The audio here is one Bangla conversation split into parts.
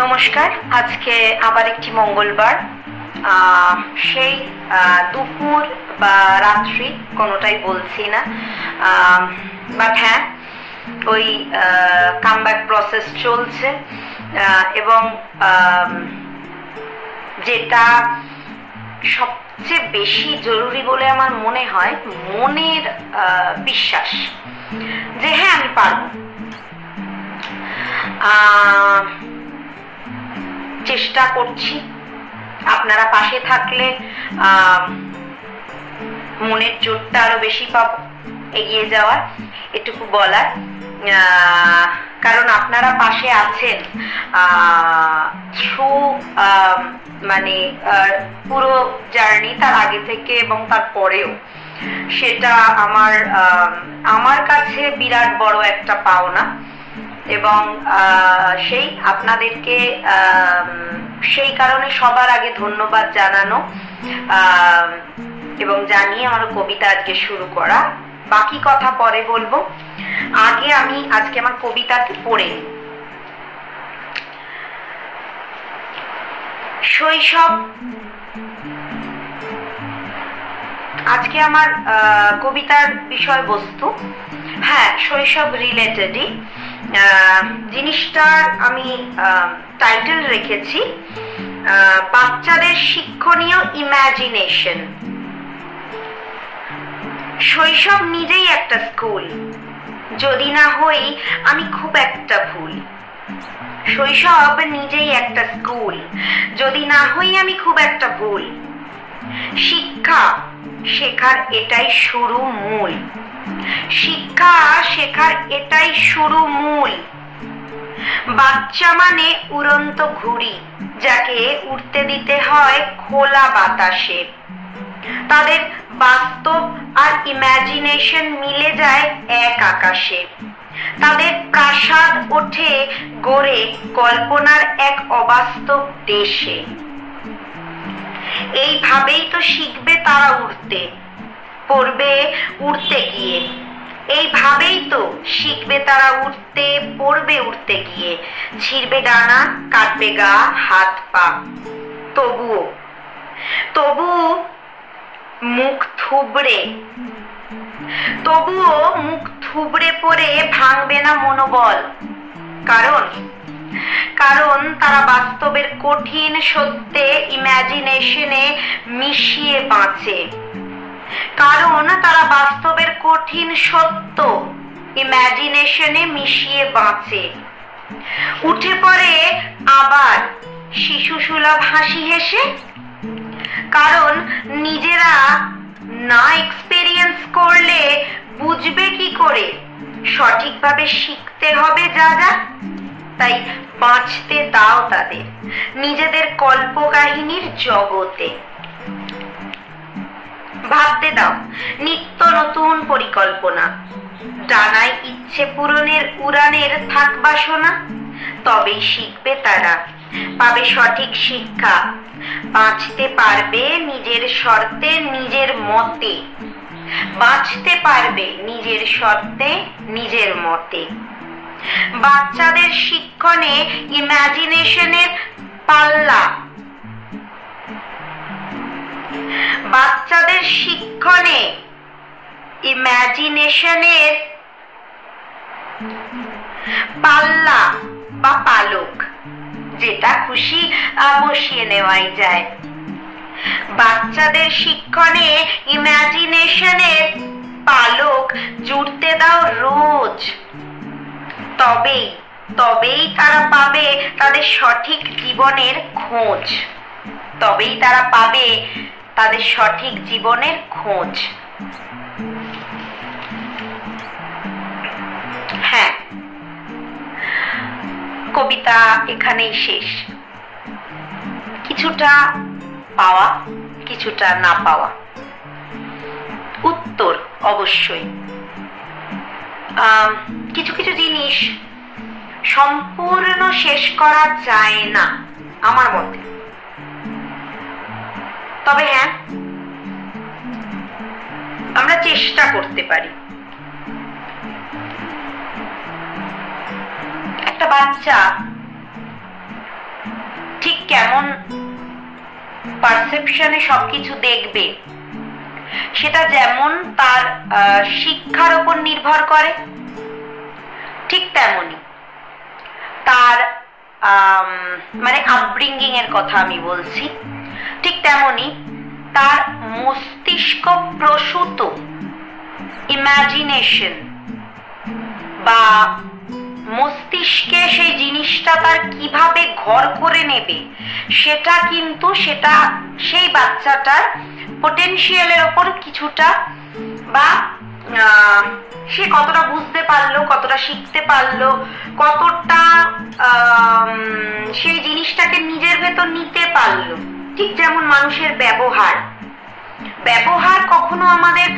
নমস্কার। আজকে আবার একটি মঙ্গলবার, সেই দুপুর বা রাত্রি কোনোটাই বলছি না, বাট হ্যাঁ, ওই কামব্যাক প্রসেস চলছে এবং যেটা সবচেয়ে বেশি জরুরি বলে আমার মনে হয়, মনের বিশ্বাস যে হ্যাঁ আমি পারবো। চেষ্টা করছি, আপনারা পাশে থাকলে মনের জোরটা আরো বেশি পাবো এগিয়ে যাওয়ার, এটুকু বলার। কারণ আপনারা পাশে আছেন থ্রু মানে পুরো জার্নি, তার আগে থেকে এবং তার পরেও, সেটা আমার কাছে বিরাট বড় একটা পাওনা। এবং সেই আপনাদেরকে সেই কারণে সবার আগে ধন্যবাদ জানানো এবং জানিয়ে আমার কবিতা আজকে শুরু করা। বাকি কথা পরে বলবো, আগে আমি আজকে আমার কবিতাটি পড়ে। শৈশব, আজকে আমার কবিতার বিষয়বস্তু হ্যাঁ শৈশব রিলেটেডই। জিনিসটার আমি টাইটেল রেখেছি বাচ্চাদের শিক্ষণীয় ইমাজিনেশন। শৈশব নিজেই একটা স্কুল, যদি না হই আমি খুব একটা ভুল। শৈশব নিজেই একটা স্কুল, যদি না হই আমি খুব একটা ভুল। শিক্ষা শেখার এটাই শুরু মূল, শিক্ষা শেখার এটাই শুরু মূল। বাচ্চা মানে উড়ন্ত ঘুড়ি, যাকে উড়তে দিতে হয় খোলা বাতাসে। তাদের বাস্তব আর ইমাজিনেশন মিলে যায় এক আকাশে। তাদের প্রাসাদ ওঠে গড়ে কল্পনার এক অবাস্তব দেশে। এইভাবেই তো শিখবে তারা উড়তে, পড়বে উড়তে গিয়ে। এইভাবেই তো শিখবে তারা উড়তে, পড়বে উড়তে গিয়ে। ছিঁড়বে ডানা, কাটবে গা হাত পা, তবুও মুখ থুবড়ে পড়ে ভাঙবে না মনোবল। কারণ তারা বাস্তবের কঠিন সত্যে ইমাজিনেশনে মিশিয়ে বাঁচে। কারণ তারা বাস্তবের কঠিন সত্য ইমাজিনেশনে মিশিয়ে বাঁচে। উঠে পড়ে আবার শিশু সুলভ হাসি হেসে। কারণ নিজেরা না এক্সপেরিয়েন্স করলে বুঝবে কি করে, সঠিকভাবে শিখতে হবে যা যা। তাই বাঁচতে দাও তাদের নিজেদের কল্পকাহিনীর জগতে। ভাবতে দাও নিত্য নতুন পরিকল্পনা, ডানায় ইচ্ছে পূরণের উড়ানের থাক বাসনা। তবেই শিখবে তারা, পাবে সঠিক শিক্ষা, বাঁচতে পারবে নিজের শর্তে নিজের মতে। বাঁচতে পারবে নিজের শর্তে নিজের মতে। বাচ্চাদের শিক্ষণে ইমাজিনেশনের পাল্লা, বাচ্চাদের শিক্ষণে ইমাজিনেশনের পাল্লা বা পালক, যেটা খুশি বসিয়ে নেওয়াই যায়। বাচ্চাদের শিক্ষণে ইমাজিনেশনের পালক জুড়তে দাও রোজ। তবেই তারা পাবে তাদের সঠিক জীবনের খোঁজ। তবেই তারা পাবে তাদের সঠিক জীবনের খোঁজ। হ্যাঁ, কবিতা এখানেই শেষ। কিছুটা পাওয়া, কিছুটা না পাওয়া, উত্তর অবশ্যই। কিছু কিছু জিনিস সম্পূর্ণ শেষ করা যায় না আমার মতে। তবে হ্যাঁ, আমরা চেষ্টা করতে পারি। একটা বাচ্চা ঠিক কেমন পারসেপশনে সবকিছু দেখবে সেটা যেমন তার শিক্ষার উপর নির্ভর করে, ঠিক তেমনি তার মানে আপব্রিঙ্গিং এর কথা আমি বলছি, ঠিক তেমনি তার মস্তিষ্ক প্রসূত ইমাজিনেশন বা মস্তিষ্কে সেই জিনিসটা তার কিভাবে ঘর করে নেবে সেটা কিন্তু সেটা সেই বাচ্চাটার পোটেনশিয়ালের ওপর কিছুটা বা সে কতটা বুঝতে পারলো, কতটা শিখতে পারলো, কতটা সেই জিনিসটাকে নিজের ভেতর নিতে পারলো। ঠিক যেমন মানুষের ব্যবহার কখনো আমাদের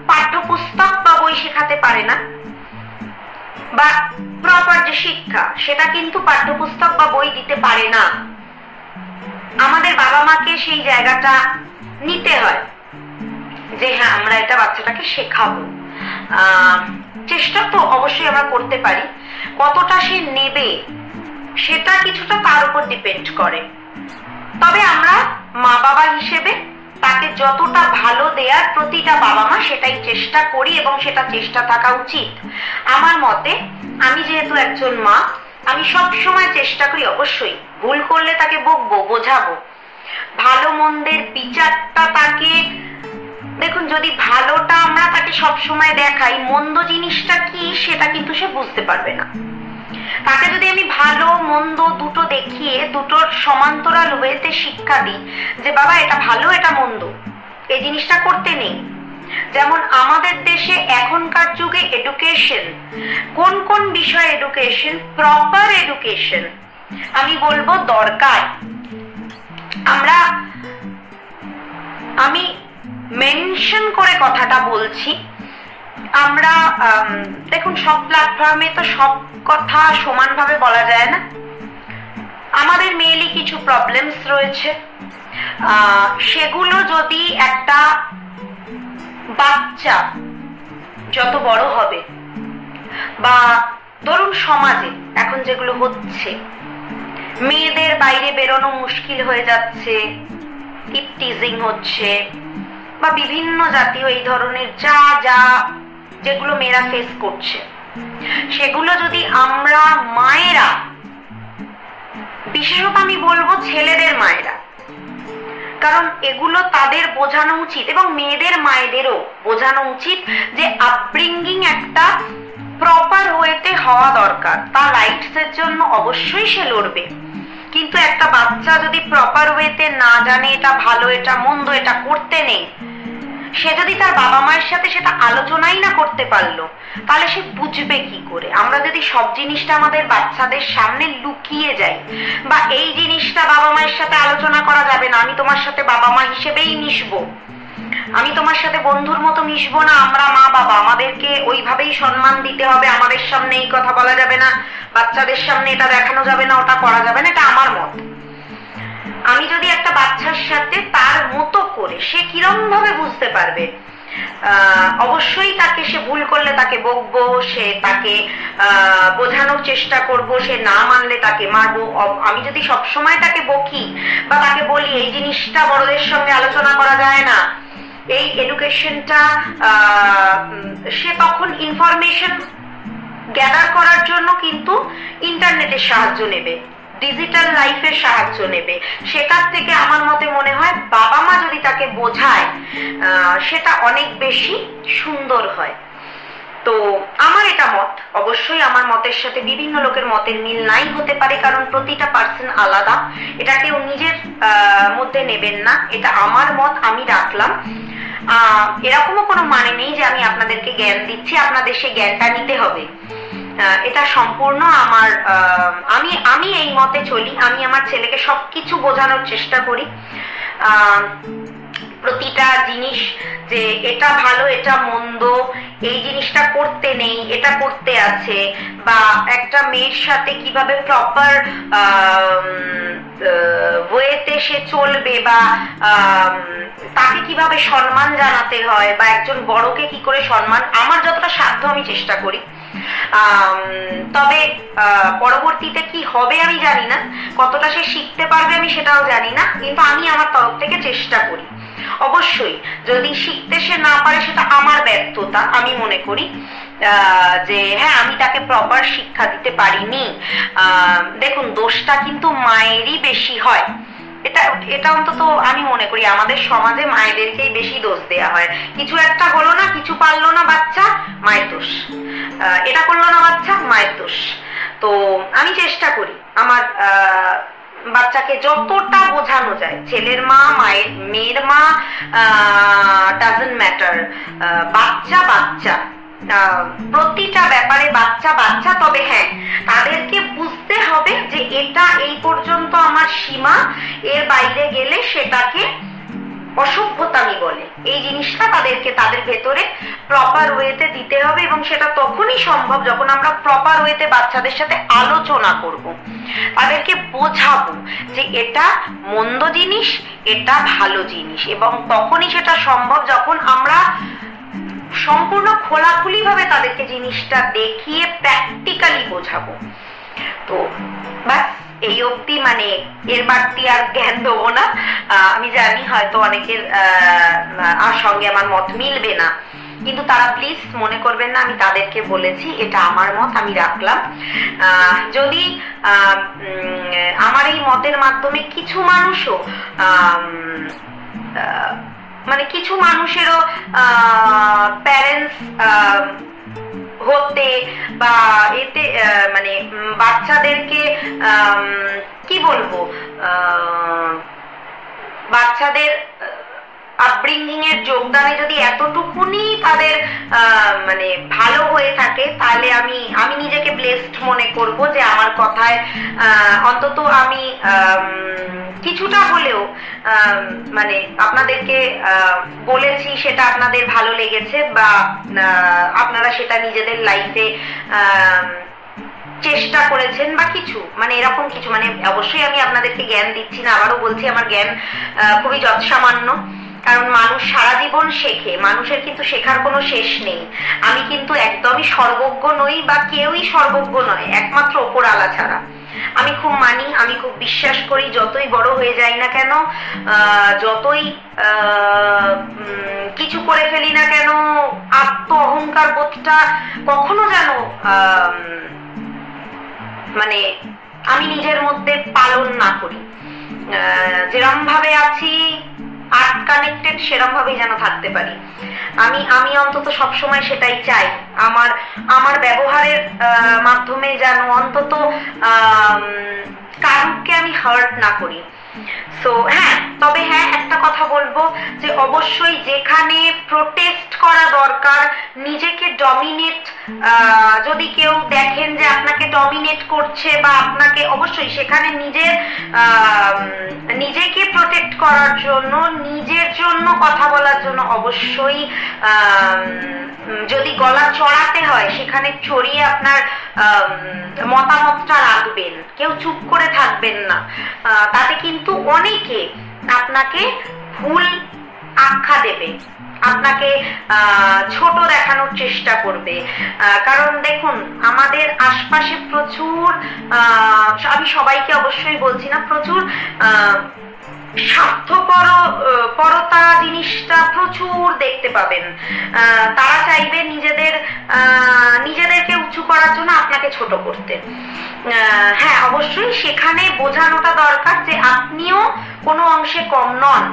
পাঠ্যপুস্তক বা বই শেখাতে পারে না, বা প্রপার যে শিক্ষা সেটা কিন্তু পাঠ্যপুস্তক বা বই দিতে পারে না। আমাদের বাবা মাকে সেই জায়গাটা নিতে হয় যে হ্যাঁ আমরা এটা বাচ্চাটাকে শেখাবো। চেষ্টা তো অবশ্যই আমরা করতে পারি, কতটা সে নেবে সেটা কিছুটা তার উপর ডিপেন্ড করে। তবে আমরা মা বাবা হিসেবে তাকে যতটা ভালো দেয়ার প্রতিটা বাবা মা সেটাই চেষ্টা করি এবং সেটা চেষ্টা থাকা উচিত আমার মতে। আমি যেহেতু একজন মা, আমি সব সময় চেষ্টা করি, অবশ্যই ভুল করলে তাকে বকবো, বোঝাবো, ভালো মন্দের বিচারটা তাকে, দেখুন যদি ভালোটা আমরা তাকে সব সময় দেখাই, মন্দ জিনিসটা কি সেটা কিন্তু সে বুঝতে পারবে না। তাকে যদি আমি ভালো মন্দ দুটো দেখিয়ে দুটোর সমান্তরাল ওয়েতে শিক্ষা দিই যে বাবা এটা ভালো এটা মন্দ, এই জিনিসটা করতে নেই। যেমন আমাদের দেশে এখনকার যুগে এডুকেশন, কোন কোন বিষয় এডুকেশন, প্রপার এডুকেশন আমি বলবো দরকার। আমি মেনশন করে কথাটা বলছি। আমরা দেখুন সব প্ল্যাটফর্মে তো সব কথা সমানভাবে বলা যায় না, আমাদের মেইনলি কিছু প্রবলেমস রয়েছে, সেগুলো যদি একটা বাচ্চা যত বড় হবে বা ধরুন সমাজে এখন যেগুলো হচ্ছে, মেয়েদের বাইরে বেরোনো মুশকিল হয়ে যাচ্ছে, টিজিং হচ্ছে বা বিভিন্ন জাতীয় এই ধরনের যা যা যেগুলো মেয়েরা ফেস করছে, সেগুলো যদি আমরা মায়েরা, বিশেষত আমি বলবো ছেলেদের মায়েরা, কারণ এগুলো তাদের বোঝানো উচিত এবং মেয়েদের মায়েদেরও বোঝানো উচিত যে আপব্রিঙ্গিং একটা প্রপার ওয়েতে হওয়া দরকার। তার রাইটস এর জন্য অবশ্যই সে লড়বে, কিন্তু একটা বাচ্চা যদি প্রপার ওয়েতে না জানে এটা ভালো এটা মন্দ এটা করতে নেই, সে যদি তার বাবা মায়ের সাথে সেটা আলোচনাই না করতে পারলো তাহলে সে বুঝবে কি করে? আমরা যদি সব জিনিসটা আমাদের বাচ্চাদের সামনে লুকিয়ে যাই বা এই জিনিসটা বাবা মায়ের সাথে আলোচনা করা যাবে না, আমি তোমার সাথে বাবা মা হিসেবেই মিশবো, আমি তোমার সাথে বন্ধুর মতো মিশবো না, আমরা মা বাবা আমাদেরকে ওইভাবেই সম্মান দিতে হবে, আমাদের সামনে এই কথা বলা যাবে না, বাচ্চাদের সামনে এটা দেখানো যাবে না, ওটা করা যাবে না, এটা আমার মত। আমি যদি একটা বাচ্চার সাথে তার মতো করে সে কিরম ভাবে বুঝতে পারবে, অবশ্যই তাকে সে ভুল করলে তাকে বকবো, সে তাকে বোঝানোর চেষ্টা করব, সে না মানলে তাকে মারবো। আমি যদি সবসময় তাকে বকি বা তাকে বলি এই জিনিসটা বড়দের সঙ্গে আলোচনা করা যায় না, এই এডুকেশনটা, সে তখন ইনফরমেশন গ্যাদার করার জন্য কিন্তু ইন্টারনেটের সাহায্য নেবে, ডিজিটাল লাইফের সাহায্য নেবে। সেটার থেকে আমার মতে মনে হয় বাবা মা যদি তাকে বোঝায় সেটা অনেক বেশি সুন্দর হয়। তো আমার এটা মত, অবশ্যই আমার মতের সাথে বিভিন্ন লোকের মতের মিল নাই হতে পারে, কারণ প্রতিটা পার্সন আলাদা, এটা কেউ নিজের মধ্যে নেবেন না, এটা আমার মত আমি রাখলাম। এরকমও কোনো মানে নেই যে আমি আপনাদেরকে জ্ঞান দিচ্ছি, আপনাদের সে জ্ঞানটা নিতে হবে, এটা সম্পূর্ণ আমার, আমি এই মতে চলি। আমি আমার ছেলেকে সবকিছু বোঝানোর চেষ্টা করি, প্রতিটা জিনিস যে এটা ভালো এটা মন্দ, এই জিনিসটা করতে নেই এটা করতে আছে, বা একটা মেয়ের সাথে কিভাবে প্রপার ওয়েতে সে চলবে বা তাকে কিভাবে সম্মান জানাতে হয় বা একজন বড়কে কি করে সম্মান, আমার যতটা সাধ্য আমি চেষ্টা করি তবে পরবর্তীতে কি হবে আমি জানি না, কতটা সে শিখতে পারবে আমি সেটাও জানি না, কিন্তু আমি আমার তরফ থেকে চেষ্টা করি। অবশ্যই যদি শিখতে সে না পারে সেটা আমার ব্যর্থতা, আমি মনে করি যে হ্যাঁ আমি তাকে প্রপার শিক্ষা দিতে পারিনি। দেখুন, দোষটা কিন্তু মায়েরই বেশি হয়, এটা অন্তত আমি মনে করি আমাদের সমাজে মায়েদেরকেই বেশি দোষ দেয়া হয়। কিছু একটা হলো না, কিছু পারলো না বাচ্চা, মায়ের দোষ। এটা করলো না বাচ্চা, মায়ের দোষ। তো আমি চেষ্টা করি আমার বাচ্চাকে যতটা বোঝানো যায়, ছেলের মা, মেয়ের মা, ডাজন্ট ম্যাটার, বাচ্চা বাচ্চা, প্রতিটা ব্যাপারে বাচ্চা বাচ্চা। তবে হ্যাঁ, তাদেরকে বুঝতে হবে যে এটা এই পর্যন্ত আমার সীমা, এর বাইরে গেলে সেটাকে অসভ্যতামি বলে। এই জিনিসটা তাদেরকে তাদের ভেতরে প্রপার ওয়েতে দিতে হবে, এবং সেটা তখনই সম্ভব যখন আমরা প্রপার ওয়েতে বাচ্চাদের সাথে আলোচনা করব, তাদেরকে বোঝাবো যে এটা মন্দ জিনিস, এটা ভালো জিনিস। এবং তখনই সেটা সম্ভব যখন আমরা সম্পূর্ণ খোলাখুলি ভাবে তাদেরকে জিনিসটা দেখিয়ে প্র্যাকটিক্যালি বোঝাবো। তো ব্যাস এই অবধি, মানে এর বাড়তি আর জ্ঞান দেবো না। আমি জানি হয়তো অনেকের সঙ্গে আমার মত মিলবে না, কিন্তু তারা প্লিজ মনে করবেন না আমি তাদেরকে বলেছি, এটা আমার মত, আমি রাখলাম। যদি আমার এই মতের মাধ্যমে কিছু মানুষও মানে কিছু মানুষেরও প্যারেন্টস হতে বা এতে মানে বাচ্চাদেরকে কি বলবো, বাচ্চাদের আপব্রিঙ্গিং এর যোগদানে যদি এতটুকুনি তাদের মানে ভালো হয়ে থাকে, তাহলে আমি নিজেকে ব্লেসড মনে করব যে আমার কথায় অন্তত আমি কিছুটা হলেও মানে আপনাদেরকে বলেছি, সেটা আপনাদের ভালো লেগেছে, বা আপনারা সেটা নিজেদের লাইফে চেষ্টা করেছেন বা কিছু, মানে এরকম কিছু। মানে অবশ্যই আমি আপনাদেরকে জ্ঞান দিচ্ছি না, আবারও বলছি আমার জ্ঞান খুবই যৎসামান্য, কারণ মানুষ সারা জীবন শেখে, মানুষের কিন্তু শেখার কোনো শেষ নেই। আমি কিন্তু একদমই সর্বজ্ঞ নই, বা কেউই সর্বজ্ঞ নয় একমাত্র ওপরওয়ালা ছাড়া। আমি খুব মানি, আমি খুব বিশ্বাস করি, যতই বড় হয়ে যাই না কেন, যতই কিছু করে ফেলি না কেন, আত্ম অহংকার বোধটা কখনো যেন মানে আমি নিজের মধ্যে পালন না করি। যেরম ভাবে আছি আনকানেক্টেড, সেরম ভাবেই যেন থাকতে পারি। আমি অন্তত সবসময় সেটাই চাই, আমার ব্যবহারের মাধ্যমে যেন অন্তত কারুকে আমি হার্ট না করি। সো হ্যাঁ, তবে হ্যাঁ একটা কথা বলবো যে অবশ্যই যেখানে প্রোটেস্ট করা দরকার, নিজেকে ডমিনেট, যদি কেউ দেখেন যে আপনাকে ডমিনেট করছে বা আপনাকে, অবশ্যই সেখানে নিজেকে প্রোটেক্ট করার জন্য, নিজের জন্য কথা বলার জন্য অবশ্যই যদি গলা চড়াতে হয় সেখানে চড়িয়ে আপনার মতামতটা রাখবেন, কেউ চুপ করে থাকবেন না। তাতে কিন্তু অনেকে আপনাকে ভুল আখ্যা দেবে, আপনাকে ছোট দেখানোর চেষ্টা করবে। কারণ দেখুন, আমাদের আশপাশে প্রচুর, আমি সবাইকে অবশ্যই বলছি না, প্রচুর স্বার্থপরতা জিনিসটা প্রচুর দেখতে পাবেন। তারা চাইবে নিজেদেরকে উঁচু করার জন্য আপনাকে ছোট করতে। হ্যাঁ, অবশ্যই সেখানে বোঝানোটা দরকার যে আপনিও কোনো অংশে কম নন,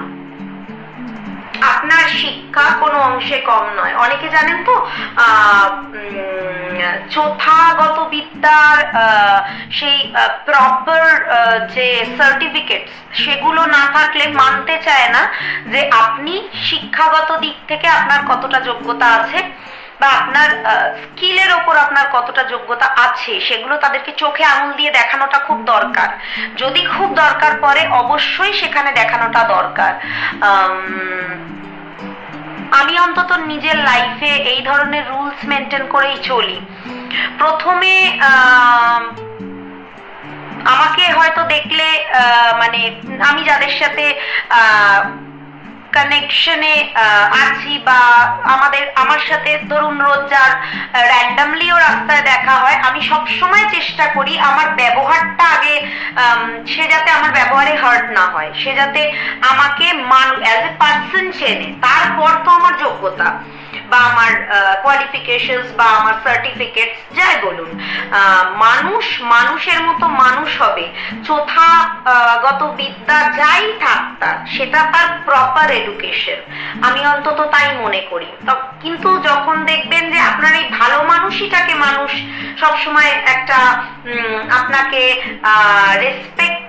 আপনার শিক্ষা কোনো অংশে কম নয়। অনেকে জানেন তো চোথাগত বিদ্যার সেই প্রপার যে সার্টিফিকেট, সেগুলো না থাকলে মানতে চায় না যে আপনি শিক্ষাগত দিক থেকে আপনার কতটা যোগ্যতা আছে, বা আপনার স্কিলের ওপর আপনার কতটা যোগ্যতা আছে। সেগুলো তাদেরকে চোখে আঙুল দিয়ে দেখানোটা খুব দরকার। যদি খুব দরকার পড়ে অবশ্যই সেখানে দেখানোটা দরকার। আমি অন্তত নিজের লাইফে এই ধরনের রুলস মেনটেন করেই চলি। প্রথমে আমাকে হয়তো দেখলে, মানে আমি যাদের সাথে কানেকশনে আছি, বা আমার সাথে ধরুন রোজ যার র্যান্ডামলিও রাস্তায় দেখা হয়, আমি সব সময় চেষ্টা করি আমার ব্যবহারটা আগে, সে যাতে আমার ব্যবহারে হার্ট না হয়, সে যাতে আমাকে অ্যাজ এ পার্সন চেনে, তারপর তো আমার যোগ্যতা বা আমার কোয়ালিফিকেশনস বা আমার সার্টিফিকেটস যাই বলুন, মানুষের মতো মানুষ হবে, চোথাগত বিদ্যা যাই থাক তার, সেটা তার প্রপার এডুকেশন, আমি অন্তত তাই মনে করি। কিন্তু যখন দেখবেন যে আপনার এই ভালো মানুষটাকে মানুষ সবসময় একটা আপনাকে রেসপেক্ট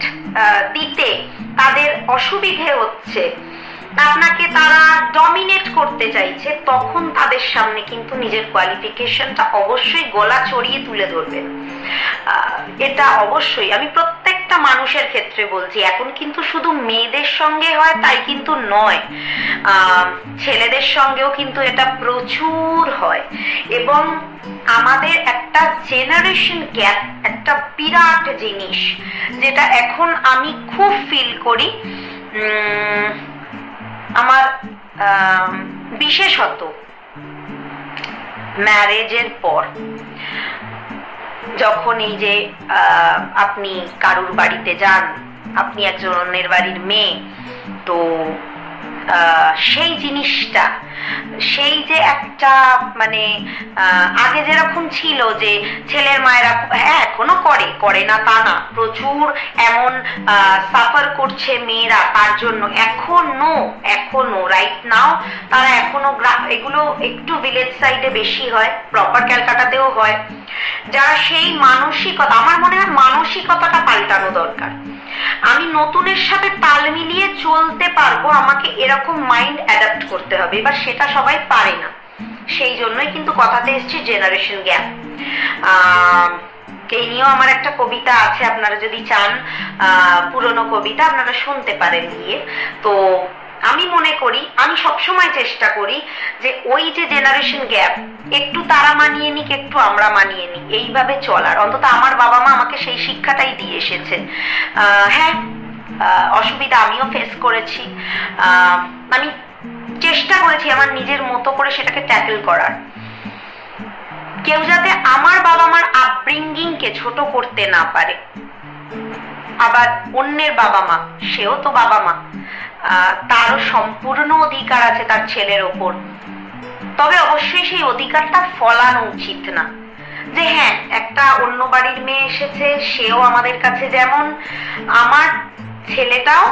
দিতে তাদের অসুবিধে হচ্ছে, আপনাকে তারা ডমিনেট করতে চাইছে, তখন তাদের সামনে কিন্তু নিজের কোয়ালিফিকেশনটা অবশ্যই গলা চড়িয়ে তুলে ধরবেন। এটা অবশ্যই আমি প্রত্যেকটা মানুষের ক্ষেত্রে বলছি, এখন কিন্তু শুধু মেয়েদের সঙ্গে হয় তাই কিন্তু নয়, ছেলেদের সঙ্গেও কিন্তু এটা প্রচুর হয়। এবং আমাদের একটা জেনারেশন গ্যাপ একটা বিরাট জিনিস, যেটা এখন আমি খুব ফিল করি। আমার বিশেষত ম্যারেজের পর, যখন এই যে আপনি কারুর বাড়িতে যান, আপনি একজন অন্যের বাড়ির মেয়ে, তো সেই জিনিসটা, সেই যে একটা মানে আগে যেরকম ছিল যে ছেলের মায়েরা, হ্যাঁ এখনো করে না তা না, প্রচুর এমন সাফার করছে মেয়েরা তার জন্য, এখনো রাইট নাও তারা এখনো, এগুলো একটু ভিলেজ সাইডে বেশি হয়, প্রপার ক্যালকাটাতেও হয়, যারা সেই মানসিকতা, আমার মনে হয় মানসিকতাটা পাল্টানো দরকার। আমি নতুনের সাথে তাল মিলিয়ে চলতে পারবো, আমাকে এরকম মাইন্ড অ্যাডাপ্ট করতে হবে, এবার সেটা সবাই পারে না, সেই জন্যই কিন্তু কথাতে এসছে জেনারেশন গ্যাপ। এই নিয়েও আমার একটা কবিতা আছে, আপনারা যদি চান পুরনো কবিতা আপনারা শুনতে পারেন গিয়ে। তো আমি মনে করি, আমি সবসময় চেষ্টা করি যে ওই যে জেনারেশন গ্যাপ, একটু তারা মানিয়ে নিক, একটু আমরা মানিয়ে নিই, এইভাবে চলার। অন্তত আমার বাবা মা আমাকে সেই শিক্ষাটাই দিয়ে এসেছে। হ্যাঁ, অসুবিধা আমিও ফেস করেছি, আমি চেষ্টা করেছি আমার নিজের মতো করে সেটাকে ট্যাকল করার। কেউ যাতে আমার বাবা মার আপব্রিঙ্গিংকে ছোট করতে না পারে। আবার অন্যের বাবা মা, সেও তো বাবা মা, তারও সম্পূর্ণ অধিকার আছে তার ছেলের ওপর, তবে অবশ্যই সেই অধিকারটা ফলানো উচিত না। যে হ্যাঁ, একটা অন্য বাড়ির মেয়ে এসেছে, সেও আমাদের কাছে যেমন, আমার ছেলেটাও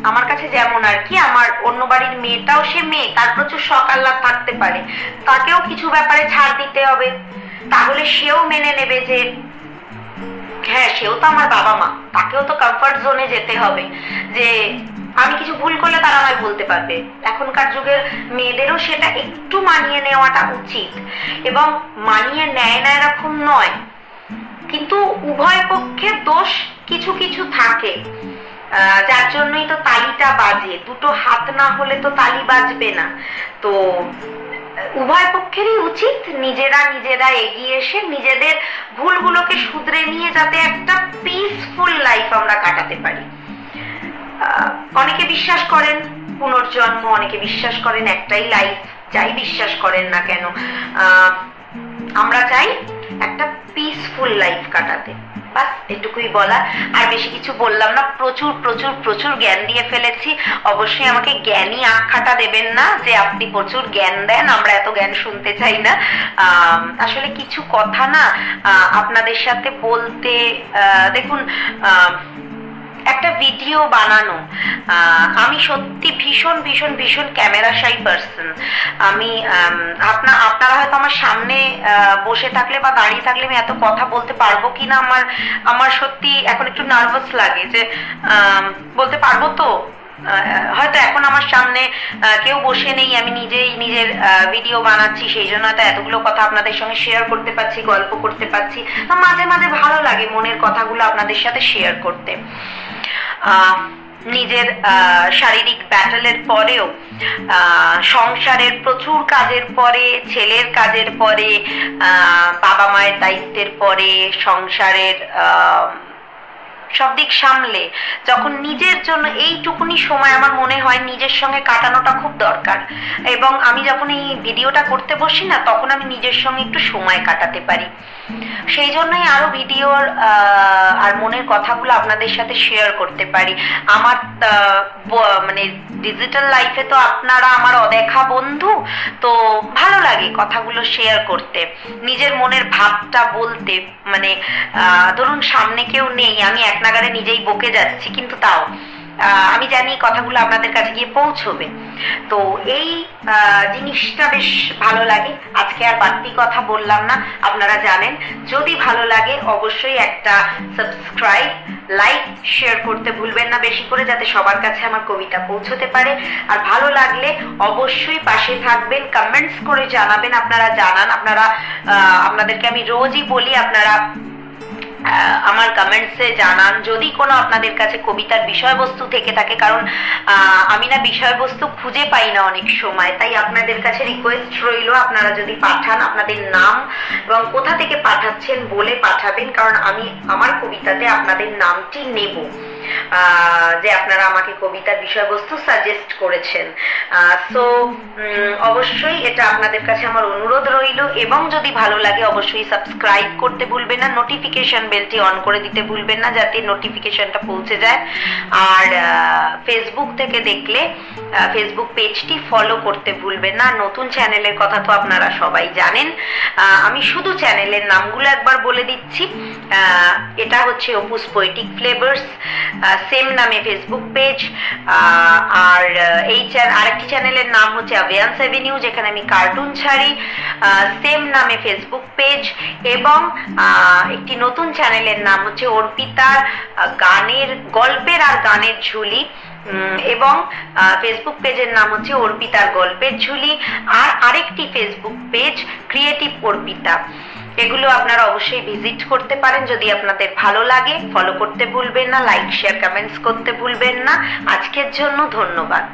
আমার কাছে যেমন আর কি, আমার অন্য বাড়ির মেয়েটাও সে মেয়ে, তার প্রচুর শখ আহ্লাদ থাকতে পারে, তাকেও কিছু ব্যাপারে ছাড় দিতে হবে, তাহলে সেও মেনে নেবে যে হ্যাঁ সেও তো আমার বাবা মা, তাকেও তো কমফর্ট জোনে যেতে হবে, যে আমি কিছু ভুল করলে তারা আমায় বলতে পারবে। এখনকার যুগের মেয়েদেরও সেটা একটু মানিয়ে নেওয়াটা উচিত, এবং মানিয়ে নেয় না এরকম নয়, কিন্তু উভয় পক্ষে দোষ কিছু কিছু থাকে, যার জন্যই তো তালিটা বাজে, দুটো হাত না হলে তো তালি বাজবে না। তো উভয় পক্ষেরই উচিত নিজেরা এগিয়ে এসে নিজেদের ভুলগুলোকে শুধরে নিয়ে যাতে একটা পিসফুল লাইফ আমরা কাটাতে পারি। অনেকে বিশ্বাস করেন পুনর্জন্ম, অনেকে বিশ্বাস করেন একটাই লাইফ, যাই বিশ্বাস করেন না কেন, আমরা চাই একটা পিসফুল লাইফ কাটাতে। বাস এটুকুই বলা, আর বেশি কিছু বললাম না। প্রচুর প্রচুর প্রচুর জ্ঞান দিয়ে ফেলেছি, অবশ্যই আমাকে জ্ঞানী আখ্যাটা দেবেন না যে আপনি প্রচুর জ্ঞান দেন, আমরা এত জ্ঞান শুনতে চাই না। আসলে কিছু কথা না আপনাদের সাথে বলতে, দেখুন একটা ভিডিও বানানো, আমি সত্যি ভীষণ ভীষণ ভীষণ ক্যামেরা শাই পার্সন। আমি আপনারা হয়তো আমার সামনে বসে থাকলে বা দাঁড়িয়ে থাকলে আমি এত কথা বলতে পারবো কিনা আমার সত্যি এখন একটু নার্ভাস লাগে, যে বলতে পারবো তো। হয়তো এখন আমার সামনে কেউ বসে নেই, আমি নিজেই নিজের ভিডিও বানাচ্ছি, সেই জন্য হয়তো এতগুলো কথা আপনাদের সঙ্গে শেয়ার করতে পারছি, গল্প করতে পারছি। মাঝে মাঝে ভালো লাগে মনের কথাগুলো আপনাদের সাথে শেয়ার করতে। নিজের শারীরিক ব্যাটেলের পরেও, সংসারের প্রচুর কাজের পরে, ছেলের কাজের পরে, বাবা মায়ের দায়িত্বের পরে, সংসারের সব দিক সামলে যখন নিজের জন্য এইটুকুনি সময় আমার মনে হয় নিজের সঙ্গে কাটানোটা খুব দরকার, এবং আমি যখন এই ভিডিওটা করতে বসি না তখন আমি নিজের সঙ্গে একটু সময় কাটাতে পারি। সেই জন্যই আরো ভিডিওর আর মনের কথাগুলো আপনাদের সাথে শেয়ার করতে পারি। আমার মানে ডিজিটাল লাইফে তো আপনারা আমার অদেখা বন্ধু, তো ভালো লাগে কথাগুলো শেয়ার করতে, নিজের মনের ভাবটা বলতে। মানে ধরুন সামনে কেউ নেই, আমি এক নাগাড়ে নিজেই বকে যাচ্ছি, কিন্তু তাও আমি জানি কথাগুলো আপনাদের কাছে গিয়ে পৌঁছবে। তো এই জিনিসটা বেশ ভালো লাগে। আজকে আর বাড়তি কথা বললাম না, আপনারা জানেন। যদি ভালো লাগে অবশ্যই একটা সাবস্ক্রাইব, লাইক, শেয়ার করতে ভুলবেন না বেশি করে, যাতে সবার কাছে আমার কবিতা পৌঁছতে পারে। আর ভালো লাগলে অবশ্যই পাশে থাকবেন, কমেন্টস করে জানাবেন। আপনারা জানান, আপনাদেরকে আমি রোজই বলি আপনারা আমার কমেন্টসে জানান যদি কোনো আপনাদের কাছে কবিতার বিষয়বস্তু থেকে থাকে, কারণ আমি না বিষয়বস্তু খুঁজে পাই না অনেক সময়। তাই আপনাদের কাছে রিকোয়েস্ট রইল, আপনারা যদি পাঠান আপনাদের নাম এবং কোথা থেকে পাঠাচ্ছেন বলে পাঠাবেন, কারণ আমি আমার কবিতাতে আপনাদের নামটি নেব, যে আপনারা আমাকে কবিতার বিষয়বস্তু সাজেস্ট করেছেন। সো অবশ্যই এটা আপনাদের কাছে আমার অনুরোধ রইল। এবং যদি ভালো লাগে অবশ্যই সাবস্ক্রাইব করতে ভুলবেন না, নোটিফিকেশন বেলটি অন করে দিতে ভুলবেন না, যাতে নোটিফিকেশনটা পৌঁছে যায়। আর ফেসবুক থেকে দেখলে ফেসবুক পেজটি ফলো করতে ভুলবেন না। নতুন চ্যানেলের কথা তো আপনারা সবাই জানেন, আমি শুধু চ্যানেলের নামগুলো একবার বলে দিচ্ছি। এটা হচ্ছে অপুস পোয়েটিক ফ্লেভার্স, সেম নামে ফেসবুক পেজ। আর এই আরেকটি চ্যানেলের নাম হচ্ছে অ্যাভিয়ান্স এভিনিউ, যেখানে আমি কার্টুন ছাড়ি, সেম নামে ফেসবুক পেজ। এবং একটি নতুন চ্যানেলের নাম হচ্ছে অর্পিতার গল্পের আর গানের ঝুলি, এবং ফেসবুক পেজের নাম হচ্ছে অর্পিতার গল্পের ঝুলি। আর আরেকটি ফেসবুক পেজ ক্রিয়েটিভ অর্পিতা। এগুলো আপনারা অবশ্যই ভিজিট করতে পারেন যদি আপনাদের ভালো লাগে। ফলো করতে ভুলবেন না, লাইক, শেয়ার, কমেন্টস করতে ভুলবেন না। আজকের জন্য ধন্যবাদ।